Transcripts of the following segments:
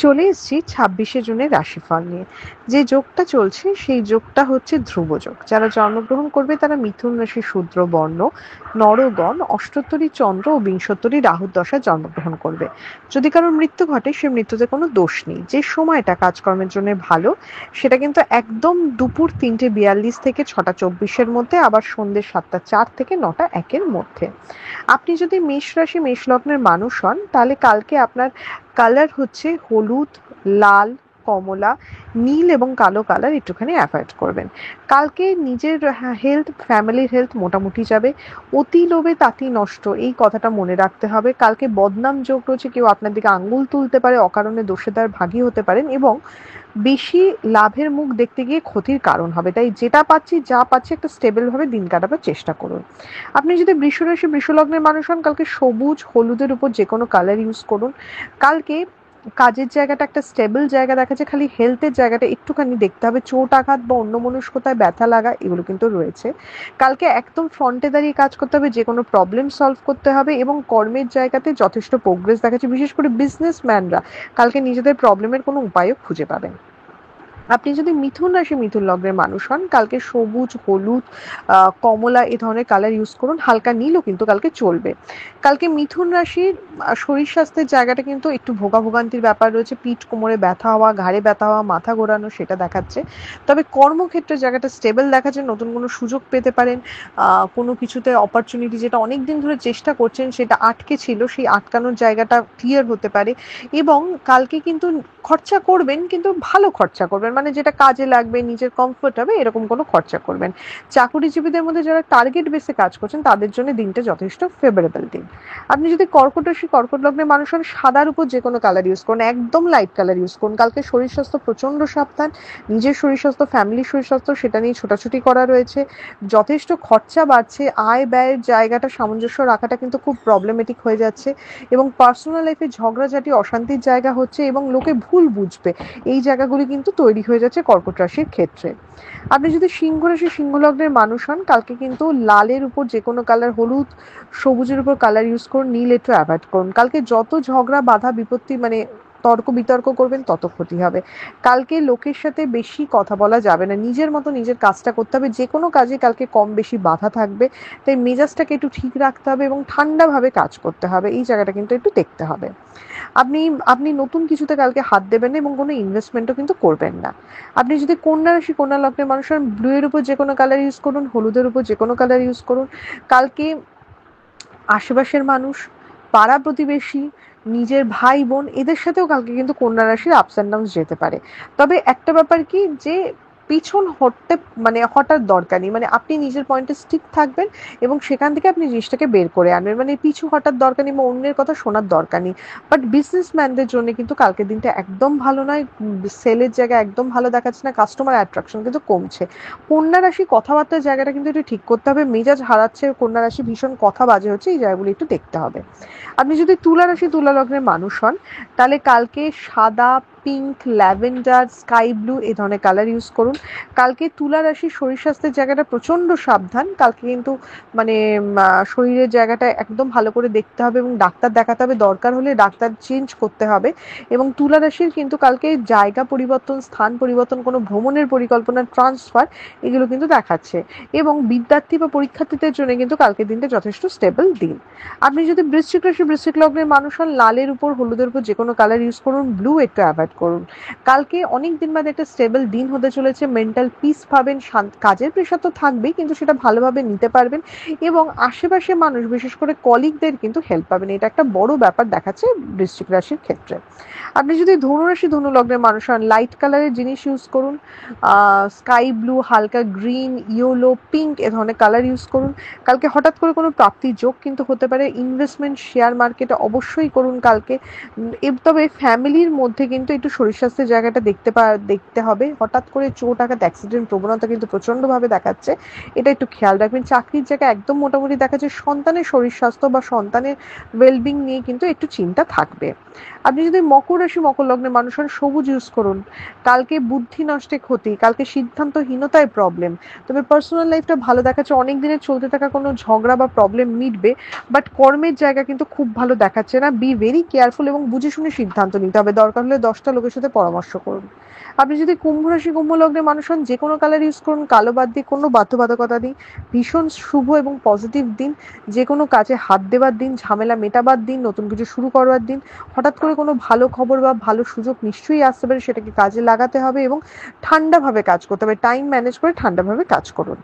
চলে এসেছি ২৬শে জুনের রাশিফল নিয়ে। যে যোগটা চলছে সেই যোগটা হচ্ছে ধ্রুব যোগ। যারা জন্মগ্রহণ করবে তারা মিথুন রাশি শূদ্র বর্ণ, নরগণ, অষ্টোত্তরী চন্দ্র ও বিংশোত্তরী রাহুর দশায় জন্মগ্রহণ করবে। যদি কারোর মৃত্যু ঘটে সে মৃত্যুতে কোনো দোষ নেই। যে সময়টা কাজকর্মের জন্য ভালো সেটা কিন্তু একদম দুপুর ৩:৪২ থেকে ৬:২৪-এর মধ্যে, আবার সন্ধ্যে ৭:০৪ থেকে ৯:০১-এর মধ্যে। আপনি যদি মেষ রাশি মেষ লগ্নের মানুষ হন তাহলে কালকে আপনার কালার হচ্ছে হলুদ, লাল, কমলা, নীল এবং কালো কালার একটুখানি অ্যাভয়েড করবেন। কালকে নিজের হেলথ, ফ্যামিলির হেলথ মোটামুটি যাবে। অতি লোভে তাঁতি নষ্ট, এই কথাটা মনে রাখতে হবে। কালকে বদনাম যোগ রয়েছে, কেউ আপনার দিকে আঙ্গুল তুলতে পারে, অকারণে দোষেদার ভাগী হতে পারেন এবং বেশি লাভের মুখ দেখতে গিয়ে ক্ষতির কারণ হবে। তাই যেটা পাচ্ছি যা পাচ্ছি একটা স্টেবল ভাবে দিন কাটাবার চেষ্টা করুন। আপনি যদি বৃষ রাশি বৃষ লগ্নের মানুষ হন কালকে সবুজ হলুদের উপর যে কোনো কালার ইউজ করুন। কালকে কাজের জায়গাটা একটা স্টেবল জায়গা দেখাচ্ছে, খালি হেলথের জায়গাটা একটুখানি দেখতে হবে। চোট আঘাত বা অন্যমনস্কতায় ব্যথা লাগা এগুলো কিন্তু রয়েছে। কালকে একদম ফ্রন্টে দাঁড়িয়ে কাজ করতে হবে, যে কোনো প্রবলেম সলভ করতে হবে এবং কর্মের জায়গাতে যথেষ্ট প্রোগ্রেস দেখাচ্ছে। বিশেষ করে বিজনেসম্যানরা কালকে নিজেদের প্রবলেমের কোনো উপায়ও খুঁজে পাবেন। আপনি যদি মিথুন রাশি মিথুন লগ্নের মানুষ হন কালকে সবুজ, হলুদ, কমলা এ ধরনের কালার ইউজ করুন। হালকা নীলও কিন্তু কালকে চলবে। কালকে মিথুন রাশির শরীর স্বাস্থ্যের জায়গাটা কিন্তু একটু ভোগাভোগান্তির ব্যাপার রয়েছে। পিঠ কোমরে ব্যথা হওয়া, ঘাড়ে ব্যথা হওয়া, মাথা ঘোরানো সেটা দেখাচ্ছে। তবে কর্মক্ষেত্রের জায়গাটা স্টেবল দেখাচ্ছে। নতুন কোনো সুযোগ পেতে পারেন। কোনো কিছুতে অপরচুনিটি যেটা অনেক দিন ধরে চেষ্টা করছেন সেটা আটকে ছিল, সেই আটকানোর জায়গাটা ক্লিয়ার হতে পারে। এবং কালকে কিন্তু খরচা করবেন, কিন্তু ভালো খরচা করবেন, মানে যেটা কাজে লাগবে, নিজের কমফোর্ট হবে এরকম কোনো খরচা করবেন। চাকুরিজীবীদের মধ্যে যারা টার্গেট বেসে কাজ করছেন তাদের জন্য দিনটা যথেষ্ট ফেভারেবল দিন। আপনি যদি কর্কট রাশি কর্কট লগ্নের মানুষ হন সাদার উপর যে কোনো কালার ইউজ করুন, একদম লাইট কালার ইউজ করুন। কালকে শরীর স্বাস্থ্য প্রচন্ড সাবধান। নিজের শরীর স্বাস্থ্য, ফ্যামিলির শরীর স্বাস্থ্য সেটা নিয়ে ছোটাছুটি করা রয়েছে। যথেষ্ট খরচা বাড়ছে, আয় ব্যয়ের জায়গাটা সামঞ্জস্য রাখাটা কিন্তু খুব প্রবলেমেটিক হয়ে যাচ্ছে এবং পার্সোনাল লাইফে ঝগড়াঝাটি অশান্তির জায়গা হচ্ছে এবং লোকে ভুল বুঝবে, এই জায়গাগুলি কিন্তু তৈরি হয়ে যাচ্ছে কর্কট রাশির ক্ষেত্রে। আপনি যদি সিংহ রাশি সিংহ লগ্নের মানুষ হন কালকে কিন্তু লালের উপর যে কোনো কালার, হলুদ সবুজের উপর কালার ইউজ করুন, নীল একটু অ্যাভয়েড করুন। কালকে যত ঝগড়া বাধা বিপত্তি মানে তর্ক বিতর্ক করবেন তত ক্ষতি হবে। কালকে লোকের সাথে বেশি কথা বলা যাবে না, নিজের মতো নিজের কাজটা করতে হবে। যে কোনো কাজে কালকে কম বেশি বাধা থাকবে, তাই মেজাজটাকে একটু ঠিক রাখতে হবে এবং ঠান্ডাভাবে কাজ করতে হবে, এই জায়গাটা কিন্তু একটু দেখতে হবে। আপনি আপনি নতুন কিছুতে কালকে হাত দেবেন না এবং কোনো ইনভেস্টমেন্টও কিন্তু করবেন না। আপনি যদি কন্যা রাশি কন্যা লগ্নের মানুষ হন ব্লু এর উপর যে কোনো কালার ইউজ করুন, হলুদের উপর যে কোনো কালার ইউজ করুন। কালকে আশেপাশের মানুষ, পাড়া প্রতিবেশী, নিজের ভাই বোন এদের সাথেও কালকে কিন্তু কন্যা রাশির আপস অ্যান্ড ডাউনস যেতে পারে। তবে একটা ব্যাপার কি, যে পিছন হটতে মানে হঠাৎ দরকার নেই, মানে আপনি নিজের পয়েন্টে স্টিক থাকবেন এবং সেখান থেকে আপনি জিনিসটাকে বের করে আনবেন, মানে পিছু হঠাৎ দরকার নেই বা অন্যের কথা শোনার দরকার নেই। বাট বিজনেসম্যানদের জন্য কিন্তু কালকের দিনটা একদম ভালো নয়। সেলের জায়গা একদম ভালো দেখাচ্ছে না, কাস্টমার অ্যাট্রাকশন কিন্তু কমছে। কন্যা রাশি কথাবার্তার জায়গাটা কিন্তু একটু ঠিক করতে হবে, মেজাজ হারাচ্ছে কন্যা রাশি, ভীষণ কথা বাজে হচ্ছে, এই জায়গাগুলো একটু দেখতে হবে। আপনি যদি তুলা রাশি তুলা লগ্নের মানুষ হন তাহলে কালকে সাদা, পিঙ্ক, ল্যাভেন্ডার, স্কাই ব্লু এই ধরনের কালার ইউজ করুন। কালকে তুলা রাশির শরীর স্বাস্থ্যের জায়গাটা প্রচন্ড সাবধান। কালকে কিন্তু মানে শরীরের জায়গাটা একদম ভালো করে দেখতে হবে এবং ডাক্তার দেখাতে হবে, দরকার হলে ডাক্তার চেঞ্জ করতে হবে। এবং তুলা রাশির কিন্তু কালকে জায়গা পরিবর্তন, স্থান পরিবর্তন, কোনো ভ্রমণের পরিকল্পনা, ট্রান্সফার এগুলো কিন্তু দেখাচ্ছে। এবং বিদ্যার্থী বা পরীক্ষার্থীদের জন্য কিন্তু কালকের দিনটা যথেষ্ট স্টেবল দিন। আপনি যদি বৃশ্চিক রাশি বৃশ্চিক লগ্নের মানুষ হন লালের উপর হলুদের উপর যে কোনো কালার ইউজ করুন, ব্লু একটু অ্যাভয়েড করুন। কালকে অনেক দিন বাদে একটা স্টেবল দিন হতে চলেছে, মেন্টাল পিস পাবেন। কাজের প্রেশার তো থাকবেই কিন্তু সেটা ভালোভাবে নিতে পারবেন এবং আশেপাশে মানুষ বিশেষ করে কলিগদের কিন্তু হেল্প পাবেন, এটা একটা বড় ব্যাপার দেখাচ্ছে বৃশ্চিক রাশির ক্ষেত্রে। আপনি যদি ধনু রাশি ধনু লগ্নের মানুষ হন লাইট কালারের জিনিস ইউজ করুন, স্কাই ব্লু, হালকা গ্রিন, ইয়েলো, পিঙ্ক এ ধরনের কালার ইউজ করুন। কালকে হঠাৎ করে কোনো প্রাপ্তির যোগ কিন্তু হতে পারে। ইনভেস্টমেন্ট শেয়ার মার্কেটে অবশ্যই করুন কালকে। তবে ফ্যামিলির মধ্যে কিন্তু একটু শরীর স্বাস্থ্যের জায়গাটা দেখতে হবে। হঠাৎ করে চোট আঘাত অ্যাক্সিডেন্ট প্রবণতা কিন্তু প্রচণ্ডভাবে দেখাচ্ছে, এটা একটু খেয়াল রাখবেন। চাকরির জায়গায় একদম মোটামুটি দেখাচ্ছে, সন্তানের শরীর স্বাস্থ্য বা সন্তানের ওয়েলবিং নিয়ে কিন্তু একটু চিন্তা থাকবে। আপনি যদি মকর রাশি মকর লগ্নের মানুষ হন, সবুজ ইউজ করুন। কালকে বুদ্ধি নষ্টে ক্ষতি, কালকে সিদ্ধান্তহীনতায় প্রবলেম। তবে পার্সোনাল লাইফটা ভালো দেখাচ্ছে, অনেক দিনের চলতে থাকা কোনো ঝগড়া বা প্রবলেম মিটবে। বাট কর্মের জায়গা কিন্তু খুব ভালো দেখাচ্ছে না। বি ভেরি কেয়ারফুল এবং বুঝে শুনে সিদ্ধান্ত নিতে হবে। দরকার হলে 10টা লোকের সাথে পরামর্শ করুন। আপনি যদি কুম্ভ রাশি কুম্ভ লগ্নের মানুষ হন, যে কোনো কালার ইউজ করুন, কালো বাদ দিয়ে কোনো বাধ্যবাধকতা নেই। ভীষণ শুভ এবং পজিটিভ দিন। যে কোনো কাজে হাত দেওয়ার দিন, ঝামেলা মেটাবার দিন, নতুন কিছু শুরু করবার দিন। হঠাৎ করে কোনো ভালো খবর বা ভালো সুযোগ নিশ্চয়ই আসতে পারে, সেটাকে কাজে লাগাতে হবে এবং ঠান্ডাভাবে কাজ করতে হবে। টাইম ম্যানেজ করে ঠান্ডাভাবে কাজ করুন।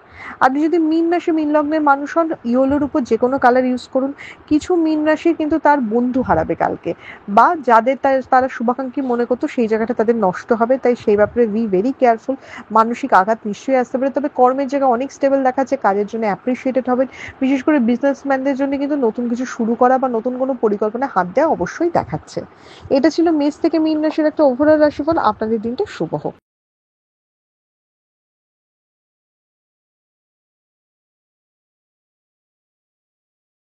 আপনি যদি মীন রাশি মীন লগ্নের মানুষ হন, ইয়োলোর উপর যে কোনো কালার ইউজ করুন। কিছু মীন রাশি কিন্তু তার বন্ধু হারাবে কালকে, বা যাদের তারা শুভাকাঙ্ক্ষী মনে করতো সেই জায়গাটা তাদের নষ্ট হবে, তাই সেই ব্যাপারে বি ভেরি কেয়ারফুল। মানসিক আঘাত নিশ্চয়ই আসতে পারে, তবে কর্মের জায়গা অনেক স্টেবল দেখাচ্ছে, কাজের জন্য অ্যাপ্রিসিয়েটেড হবেন। বিশেষ করে বিজনেসম্যানদের জন্য কিন্তু নতুন কিছু শুরু করা বা নতুন কোনো পরিকল্পনায় হাত দেওয়া অবশ্যই দেখাচ্ছে। এটা ছিল মেষ থেকে মীন রাশির একটা ওভারঅল রাশিফল। আপনাদের দিনটা শুভ হোক।